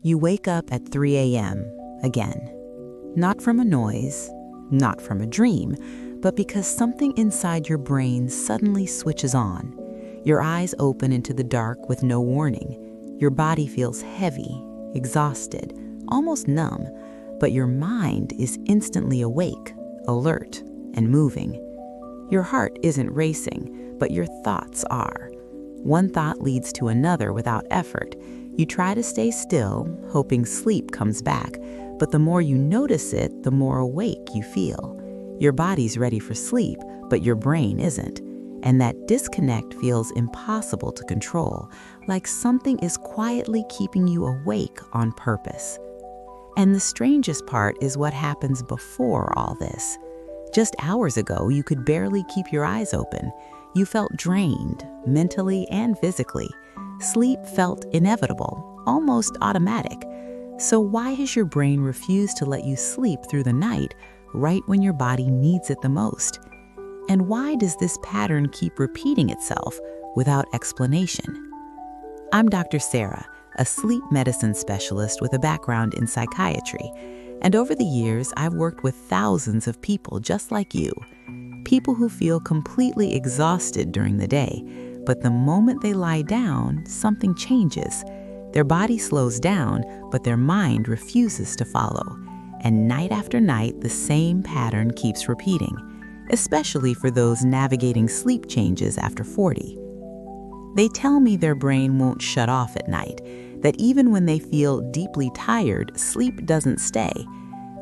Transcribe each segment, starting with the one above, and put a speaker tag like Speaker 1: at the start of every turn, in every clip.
Speaker 1: You wake up at 3 a.m. again. Not from a noise, not from a dream, but because something inside your brain suddenly switches on. Your eyes open into the dark with no warning. Your body feels heavy, exhausted, almost numb, but your mind is instantly awake, alert, and moving. Your heart isn't racing, but your thoughts are. One thought leads to another without effort. You try to stay still, hoping sleep comes back, but the more you notice it, the more awake you feel. Your body's ready for sleep, but your brain isn't. And that disconnect feels impossible to control, like something is quietly keeping you awake on purpose. And the strangest part is what happens before all this. Just hours ago, you could barely keep your eyes open. You felt drained, mentally and physically. Sleep felt inevitable, almost automatic. So why has your brain refused to let you sleep through the night, right when your body needs it the most? And why does this pattern keep repeating itself without explanation? I'm Dr. Sarah, a sleep medicine specialist with a background in psychiatry. And over the years, I've worked with thousands of people just like you. People who feel completely exhausted during the day, but the moment they lie down, something changes. Their body slows down, but their mind refuses to follow. And night after night, the same pattern keeps repeating, especially for those navigating sleep changes after 40. They tell me their brain won't shut off at night, that even when they feel deeply tired, sleep doesn't stay.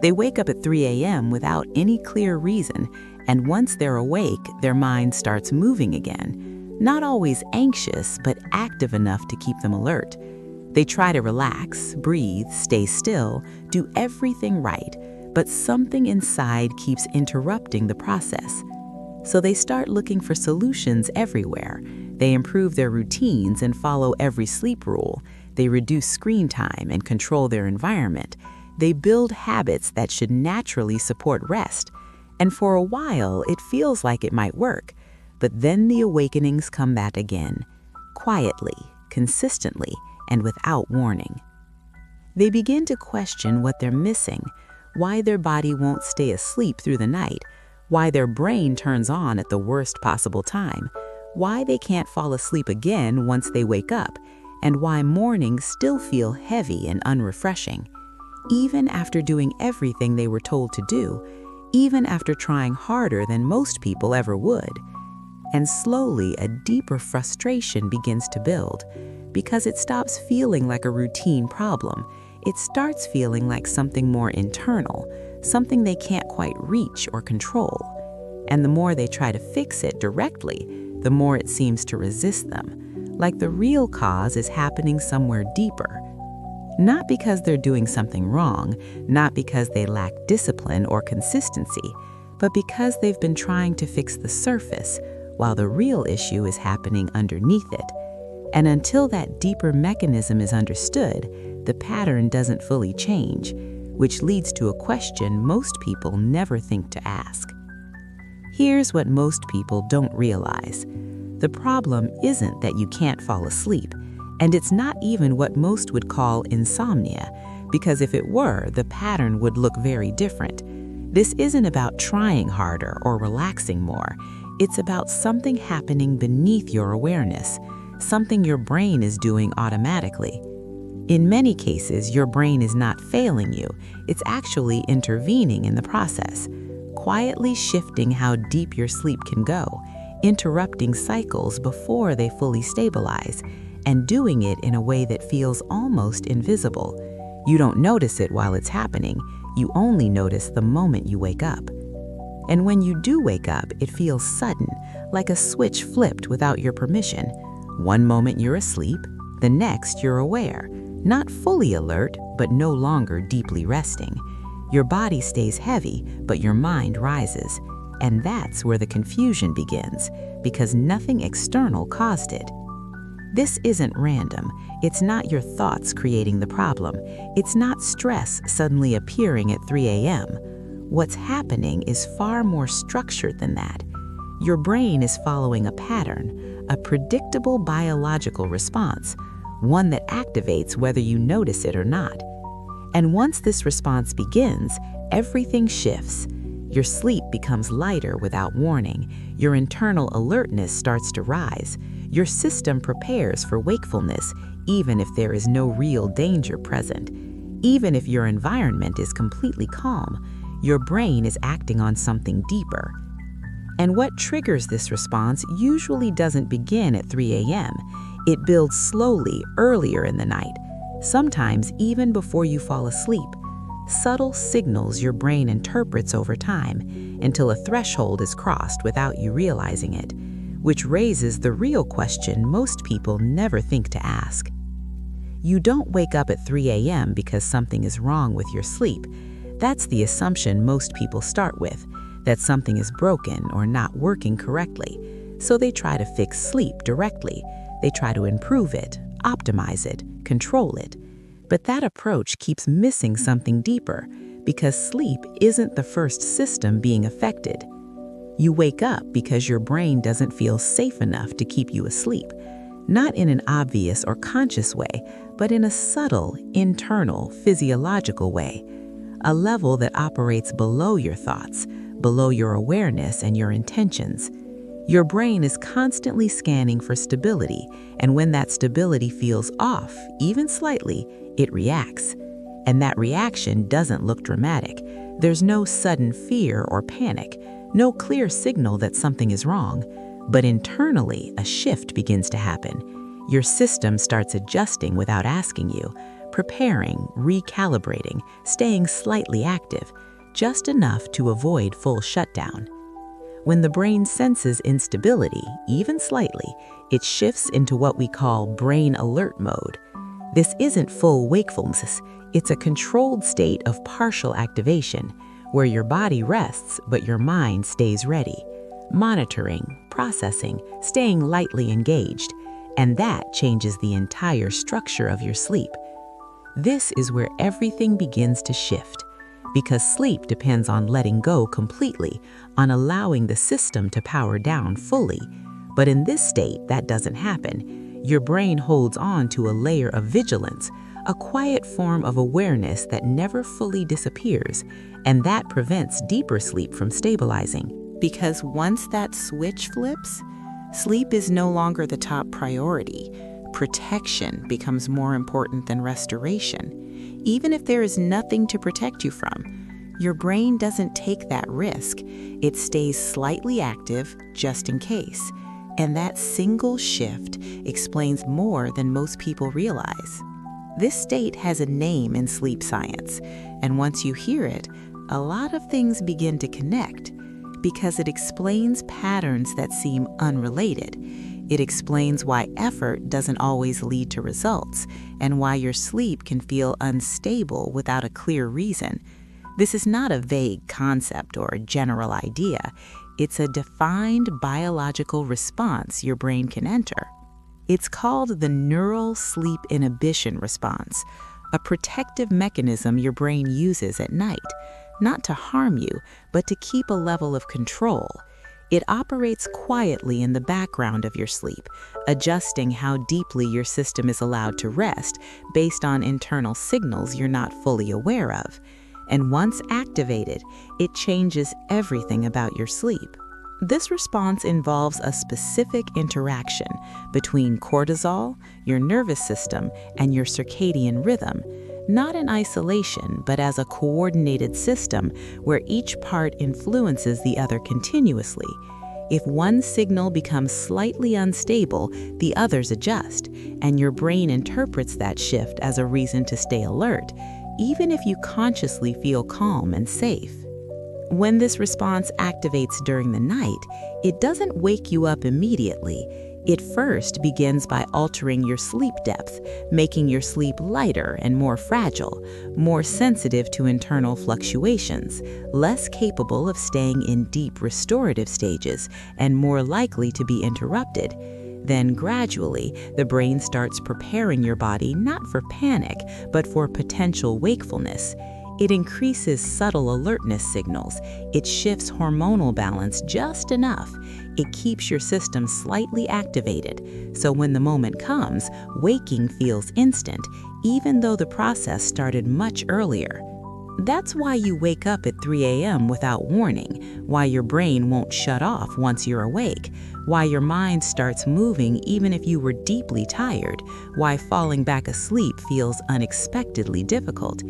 Speaker 1: They wake up at 3 a.m. without any clear reason, and once they're awake, their mind starts moving again. Not always anxious, but active enough to keep them alert. They try to relax, breathe, stay still, do everything right, but something inside keeps interrupting the process. So they start looking for solutions everywhere. They improve their routines and follow every sleep rule. They reduce screen time and control their environment. They build habits that should naturally support rest. And for a while, it feels like it might work. But then the awakenings come back again, quietly, consistently, and without warning. They begin to question what they're missing, why their body won't stay asleep through the night, why their brain turns on at the worst possible time, why they can't fall asleep again once they wake up, and why mornings still feel heavy and unrefreshing. Even after doing everything they were told to do, even after trying harder than most people ever would. And slowly, a deeper frustration begins to build, because it stops feeling like a routine problem. It starts feeling like something more internal, something they can't quite reach or control. And the more they try to fix it directly, the more it seems to resist them, like the real cause is happening somewhere deeper. Not because they're doing something wrong, not because they lack discipline or consistency, but because they've been trying to fix the surface while the real issue is happening underneath it. And until that deeper mechanism is understood, the pattern doesn't fully change, which leads to a question most people never think to ask. Here's what most people don't realize. The problem isn't that you can't fall asleep, and it's not even what most would call insomnia, because if it were, the pattern would look very different. This isn't about trying harder or relaxing more. It's about something happening beneath your awareness, something your brain is doing automatically. In many cases, your brain is not failing you. It's actually intervening in the process, quietly shifting how deep your sleep can go, interrupting cycles before they fully stabilize, and doing it in a way that feels almost invisible. You don't notice it while it's happening. You only notice the moment you wake up. And when you do wake up, it feels sudden, like a switch flipped without your permission. One moment you're asleep, the next you're aware, not fully alert, but no longer deeply resting. Your body stays heavy, but your mind rises. And that's where the confusion begins, because nothing external caused it. This isn't random. It's not your thoughts creating the problem. It's not stress suddenly appearing at 3 a.m. What's happening is far more structured than that. Your brain is following a pattern, a predictable biological response, one that activates whether you notice it or not. And once this response begins, everything shifts. Your sleep becomes lighter without warning. Your internal alertness starts to rise. Your system prepares for wakefulness, even if there is no real danger present. Even if your environment is completely calm, your brain is acting on something deeper. And what triggers this response usually doesn't begin at 3 a.m. It builds slowly earlier in the night, sometimes even before you fall asleep. Subtle signals your brain interprets over time until a threshold is crossed without you realizing it, which raises the real question most people never think to ask. You don't wake up at 3 a.m. because something is wrong with your sleep. That's the assumption most people start with, that something is broken or not working correctly. So they try to fix sleep directly. They try to improve it, optimize it, control it. But that approach keeps missing something deeper, because sleep isn't the first system being affected. You wake up because your brain doesn't feel safe enough to keep you asleep, not in an obvious or conscious way, but in a subtle, internal, physiological way, a level that operates below your thoughts, below your awareness and your intentions. Your brain is constantly scanning for stability, and when that stability feels off, even slightly, it reacts. And that reaction doesn't look dramatic. There's no sudden fear or panic, no clear signal that something is wrong. But internally, a shift begins to happen. Your system starts adjusting without asking you, preparing, recalibrating, staying slightly active, just enough to avoid full shutdown. When the brain senses instability, even slightly, it shifts into what we call brain alert mode. This isn't full wakefulness, it's a controlled state of partial activation, where your body rests but your mind stays ready, monitoring, processing, staying lightly engaged, and that changes the entire structure of your sleep. This is where everything begins to shift, because sleep depends on letting go completely, on allowing the system to power down fully. But in this state, that doesn't happen. Your brain holds on to a layer of vigilance, a quiet form of awareness that never fully disappears, and that prevents deeper sleep from stabilizing. Because once that switch flips, sleep is no longer the top priority. Protection becomes more important than restoration. Even if there is nothing to protect you from, your brain doesn't take that risk. It stays slightly active just in case. And that single shift explains more than most people realize. This state has a name in sleep science, and once you hear it, a lot of things begin to connect, because it explains patterns that seem unrelated. It explains why effort doesn't always lead to results, and why your sleep can feel unstable without a clear reason. This is not a vague concept or a general idea. It's a defined biological response your brain can enter. It's called the Neural Sleep Inhibition Response, a protective mechanism your brain uses at night, not to harm you, but to keep a level of control. It operates quietly in the background of your sleep, adjusting how deeply your system is allowed to rest based on internal signals you're not fully aware of. And once activated, it changes everything about your sleep. This response involves a specific interaction between cortisol, your nervous system, and your circadian rhythm, not in isolation, but as a coordinated system where each part influences the other continuously. If one signal becomes slightly unstable, the others adjust, and your brain interprets that shift as a reason to stay alert, even if you consciously feel calm and safe. When this response activates during the night, it doesn't wake you up immediately. It first begins by altering your sleep depth, making your sleep lighter and more fragile, more sensitive to internal fluctuations, less capable of staying in deep restorative stages, and more likely to be interrupted. Then gradually, the brain starts preparing your body not for panic, but for potential wakefulness. It increases subtle alertness signals. It shifts hormonal balance just enough. It keeps your system slightly activated, so when the moment comes, waking feels instant, even though the process started much earlier. That's why you wake up at 3 a.m. without warning, why your brain won't shut off once you're awake, why your mind starts moving even if you were deeply tired, why falling back asleep feels unexpectedly difficult.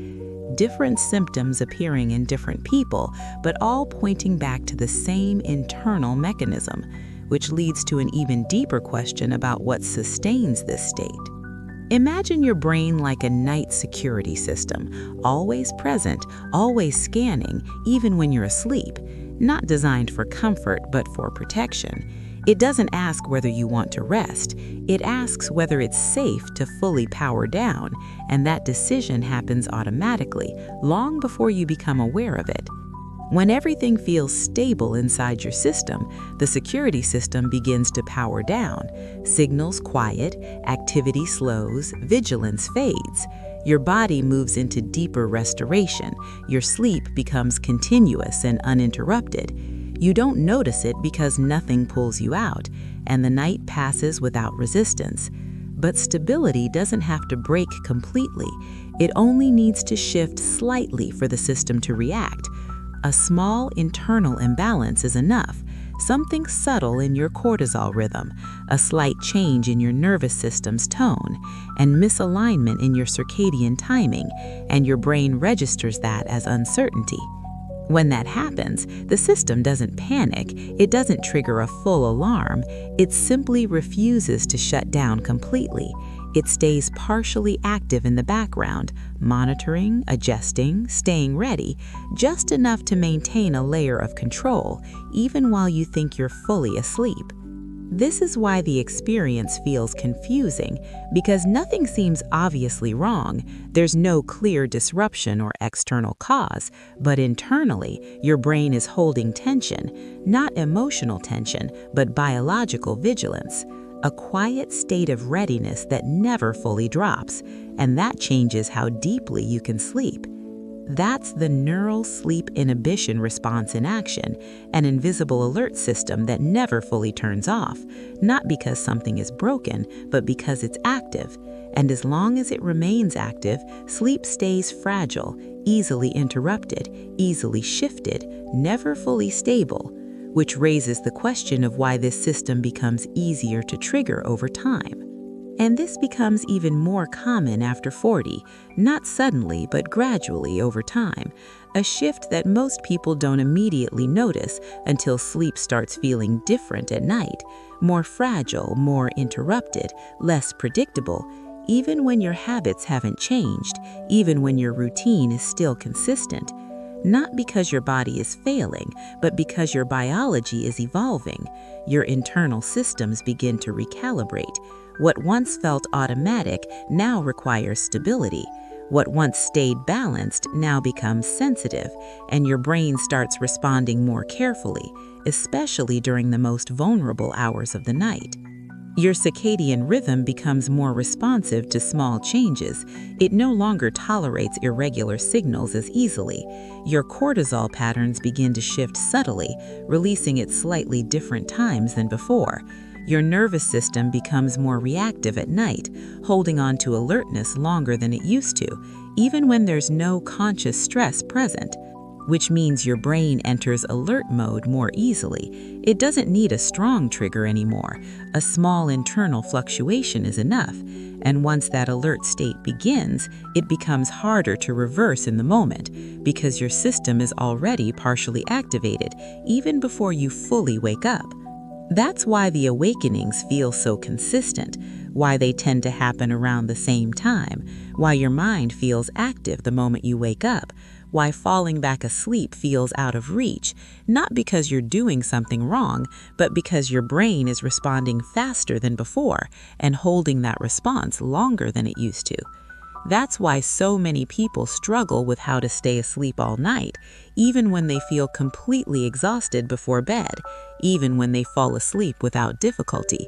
Speaker 1: Different symptoms appearing in different people, but all pointing back to the same internal mechanism, which leads to an even deeper question about what sustains this state. Imagine your brain like a night security system, always present, always scanning, even when you're asleep, not designed for comfort but for protection. It doesn't ask whether you want to rest, it asks whether it's safe to fully power down, and that decision happens automatically, long before you become aware of it. When everything feels stable inside your system, the security system begins to power down. Signals quiet, activity slows, vigilance fades. Your body moves into deeper restoration. Your sleep becomes continuous and uninterrupted. You don't notice it because nothing pulls you out, and the night passes without resistance. But stability doesn't have to break completely. It only needs to shift slightly for the system to react. A small internal imbalance is enough, something subtle in your cortisol rhythm, a slight change in your nervous system's tone, and misalignment in your circadian timing, and your brain registers that as uncertainty. When that happens, the system doesn't panic, it doesn't trigger a full alarm, it simply refuses to shut down completely. It stays partially active in the background, monitoring, adjusting, staying ready, just enough to maintain a layer of control, even while you think you're fully asleep. This is why the experience feels confusing, because nothing seems obviously wrong. There's no clear disruption or external cause, but internally, your brain is holding tension, not emotional tension, but biological vigilance. A quiet state of readiness that never fully drops, and that changes how deeply you can sleep. That's the Neural Sleep Inhibition Response in action, an invisible alert system that never fully turns off, not because something is broken, but because it's active. And as long as it remains active, sleep stays fragile, easily interrupted, easily shifted, never fully stable, which raises the question of why this system becomes easier to trigger over time. And this becomes even more common after 40, not suddenly but gradually over time, a shift that most people don't immediately notice until sleep starts feeling different at night, more fragile, more interrupted, less predictable, even when your habits haven't changed, even when your routine is still consistent. Not because your body is failing, but because your biology is evolving. Your internal systems begin to recalibrate. What once felt automatic now requires stability. What once stayed balanced now becomes sensitive, and your brain starts responding more carefully, especially during the most vulnerable hours of the night. Your circadian rhythm becomes more responsive to small changes. It no longer tolerates irregular signals as easily. Your cortisol patterns begin to shift subtly, releasing at slightly different times than before. Your nervous system becomes more reactive at night, holding on to alertness longer than it used to, even when there's no conscious stress present, which means your brain enters alert mode more easily. It doesn't need a strong trigger anymore. A small internal fluctuation is enough, and once that alert state begins, it becomes harder to reverse in the moment because your system is already partially activated even before you fully wake up. That's why the awakenings feel so consistent, why they tend to happen around the same time, why your mind feels active the moment you wake up, why falling back asleep feels out of reach, not because you're doing something wrong, but because your brain is responding faster than before and holding that response longer than it used to. That's why so many people struggle with how to stay asleep all night, even when they feel completely exhausted before bed, even when they fall asleep without difficulty.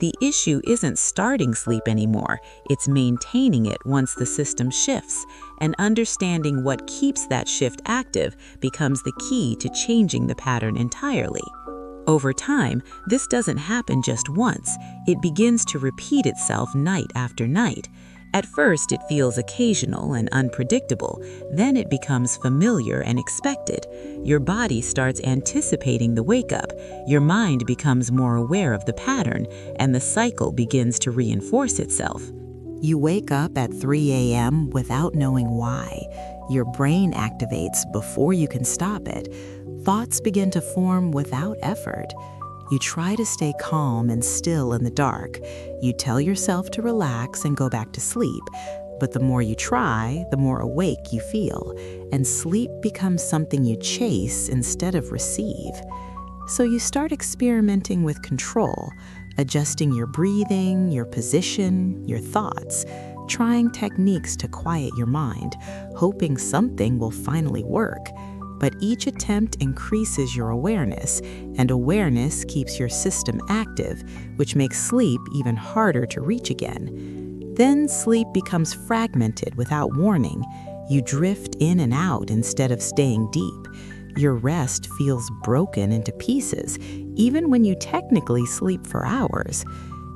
Speaker 1: The issue isn't starting sleep anymore, it's maintaining it once the system shifts, and understanding what keeps that shift active becomes the key to changing the pattern entirely. Over time, this doesn't happen just once, it begins to repeat itself night after night. At first, it feels occasional and unpredictable, then it becomes familiar and expected. Your body starts anticipating the wake-up, your mind becomes more aware of the pattern, and the cycle begins to reinforce itself. You wake up at 3 a.m. without knowing why. Your brain activates before you can stop it. Thoughts begin to form without effort. You try to stay calm and still in the dark. You tell yourself to relax and go back to sleep. But the more you try, the more awake you feel, and sleep becomes something you chase instead of receive. So you start experimenting with control, adjusting your breathing, your position, your thoughts, trying techniques to quiet your mind, hoping something will finally work. But each attempt increases your awareness, and awareness keeps your system active, which makes sleep even harder to reach again. Then sleep becomes fragmented without warning. You drift in and out instead of staying deep. Your rest feels broken into pieces, even when you technically sleep for hours.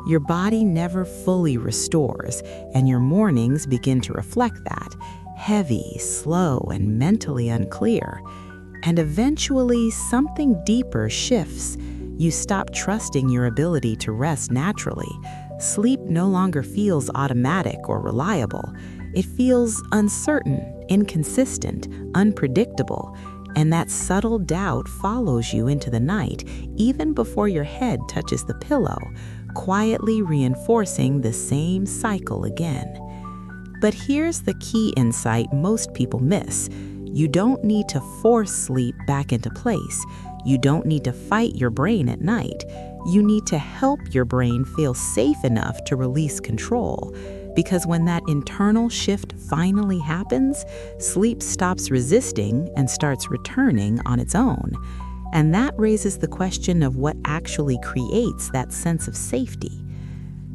Speaker 1: Your body never fully restores, and your mornings begin to reflect that. Heavy, slow, and mentally unclear. And eventually, something deeper shifts. You stop trusting your ability to rest naturally. Sleep no longer feels automatic or reliable. It feels uncertain, inconsistent, unpredictable. And that subtle doubt follows you into the night, even before your head touches the pillow, quietly reinforcing the same cycle again. But here's the key insight most people miss. You don't need to force sleep back into place. You don't need to fight your brain at night. You need to help your brain feel safe enough to release control. Because when that internal shift finally happens, sleep stops resisting and starts returning on its own. And that raises the question of what actually creates that sense of safety.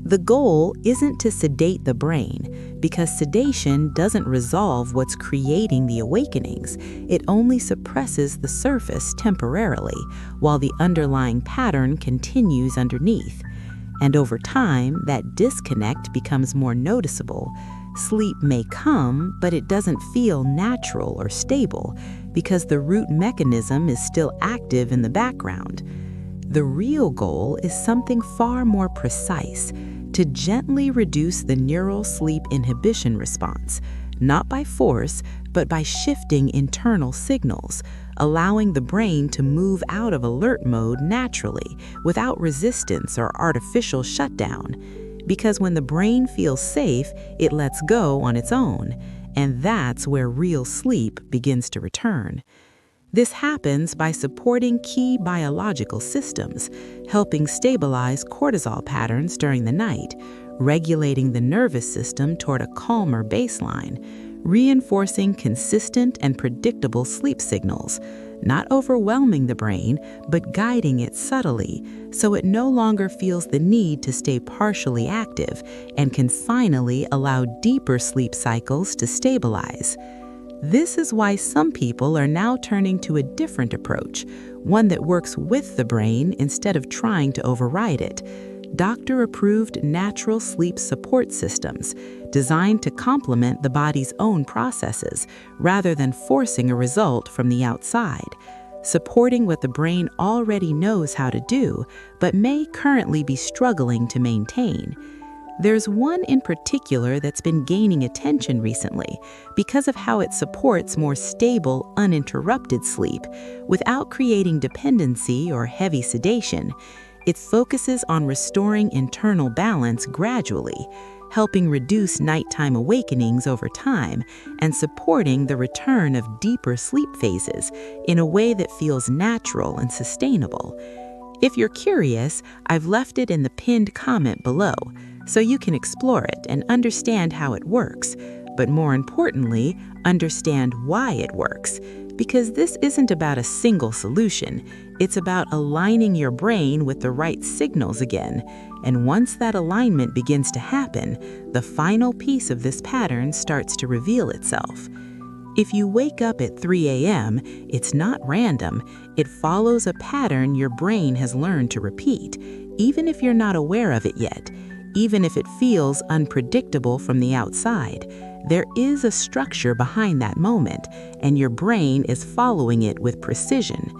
Speaker 1: The goal isn't to sedate the brain, because sedation doesn't resolve what's creating the awakenings. It only suppresses the surface temporarily, while the underlying pattern continues underneath. And over time, that disconnect becomes more noticeable. Sleep may come, but it doesn't feel natural or stable, because the root mechanism is still active in the background. The real goal is something far more precise: to gently reduce the neural sleep inhibition response, not by force, but by shifting internal signals, allowing the brain to move out of alert mode naturally, without resistance or artificial shutdown. Because when the brain feels safe, it lets go on its own, and that's where real sleep begins to return. This happens by supporting key biological systems, helping stabilize cortisol patterns during the night, regulating the nervous system toward a calmer baseline, reinforcing consistent and predictable sleep signals, not overwhelming the brain, but guiding it subtly so it no longer feels the need to stay partially active and can finally allow deeper sleep cycles to stabilize. This is why some people are now turning to a different approach, one that works with the brain instead of trying to override it. Doctor-approved natural sleep support systems designed to complement the body's own processes rather than forcing a result from the outside, supporting what the brain already knows how to do but may currently be struggling to maintain. There's one in particular that's been gaining attention recently because of how it supports more stable, uninterrupted sleep without creating dependency or heavy sedation. It focuses on restoring internal balance gradually, helping reduce nighttime awakenings over time and supporting the return of deeper sleep phases in a way that feels natural and sustainable. If you're curious, I've left it in the pinned comment below, so you can explore it and understand how it works. but more importantly, understand why it works. Because this isn't about a single solution, it's about aligning your brain with the right signals again. And once that alignment begins to happen, the final piece of this pattern starts to reveal itself. If you wake up at 3 a.m., it's not random. It follows a pattern your brain has learned to repeat, even if you're not aware of it yet, even if it feels unpredictable from the outside. There is a structure behind that moment, and your brain is following it with precision.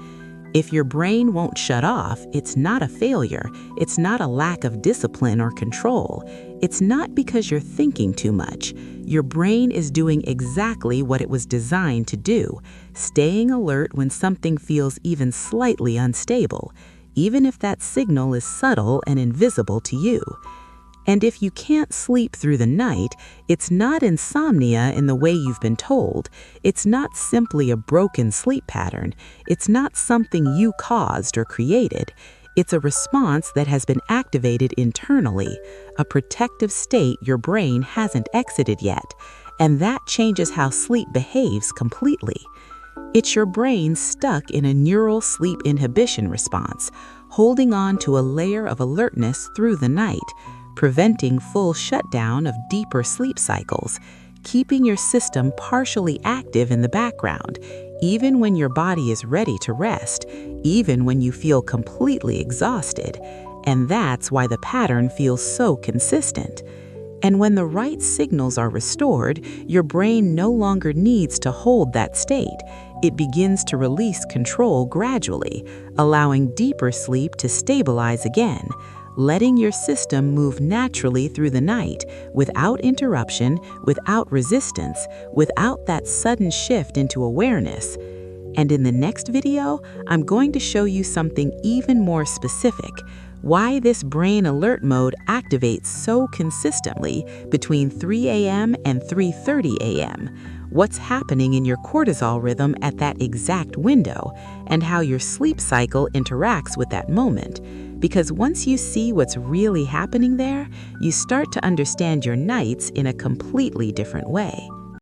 Speaker 1: If your brain won't shut off, it's not a failure. It's not a lack of discipline or control. It's not because you're thinking too much. Your brain is doing exactly what it was designed to do, staying alert when something feels even slightly unstable, even if that signal is subtle and invisible to you. And if you can't sleep through the night, it's not insomnia in the way you've been told. It's not simply a broken sleep pattern. It's not something you caused or created. It's a response that has been activated internally, a protective state your brain hasn't exited yet, and that changes how sleep behaves completely. It's your brain stuck in a neural sleep inhibition response, holding on to a layer of alertness through the night, preventing full shutdown of deeper sleep cycles, keeping your system partially active in the background, even when your body is ready to rest, even when you feel completely exhausted. And that's why the pattern feels so consistent. And when the right signals are restored, your brain no longer needs to hold that state. It begins to release control gradually, allowing deeper sleep to stabilize again, letting your system move naturally through the night without interruption, without resistance, without that sudden shift into awareness. And in the next video, I'm going to show you something even more specific: why this brain alert mode activates so consistently between 3 a.m. and 3:30 a.m., what's happening in your cortisol rhythm at that exact window, and how your sleep cycle interacts with that moment. Because once you see what's really happening there, you start to understand your nights in a completely different way.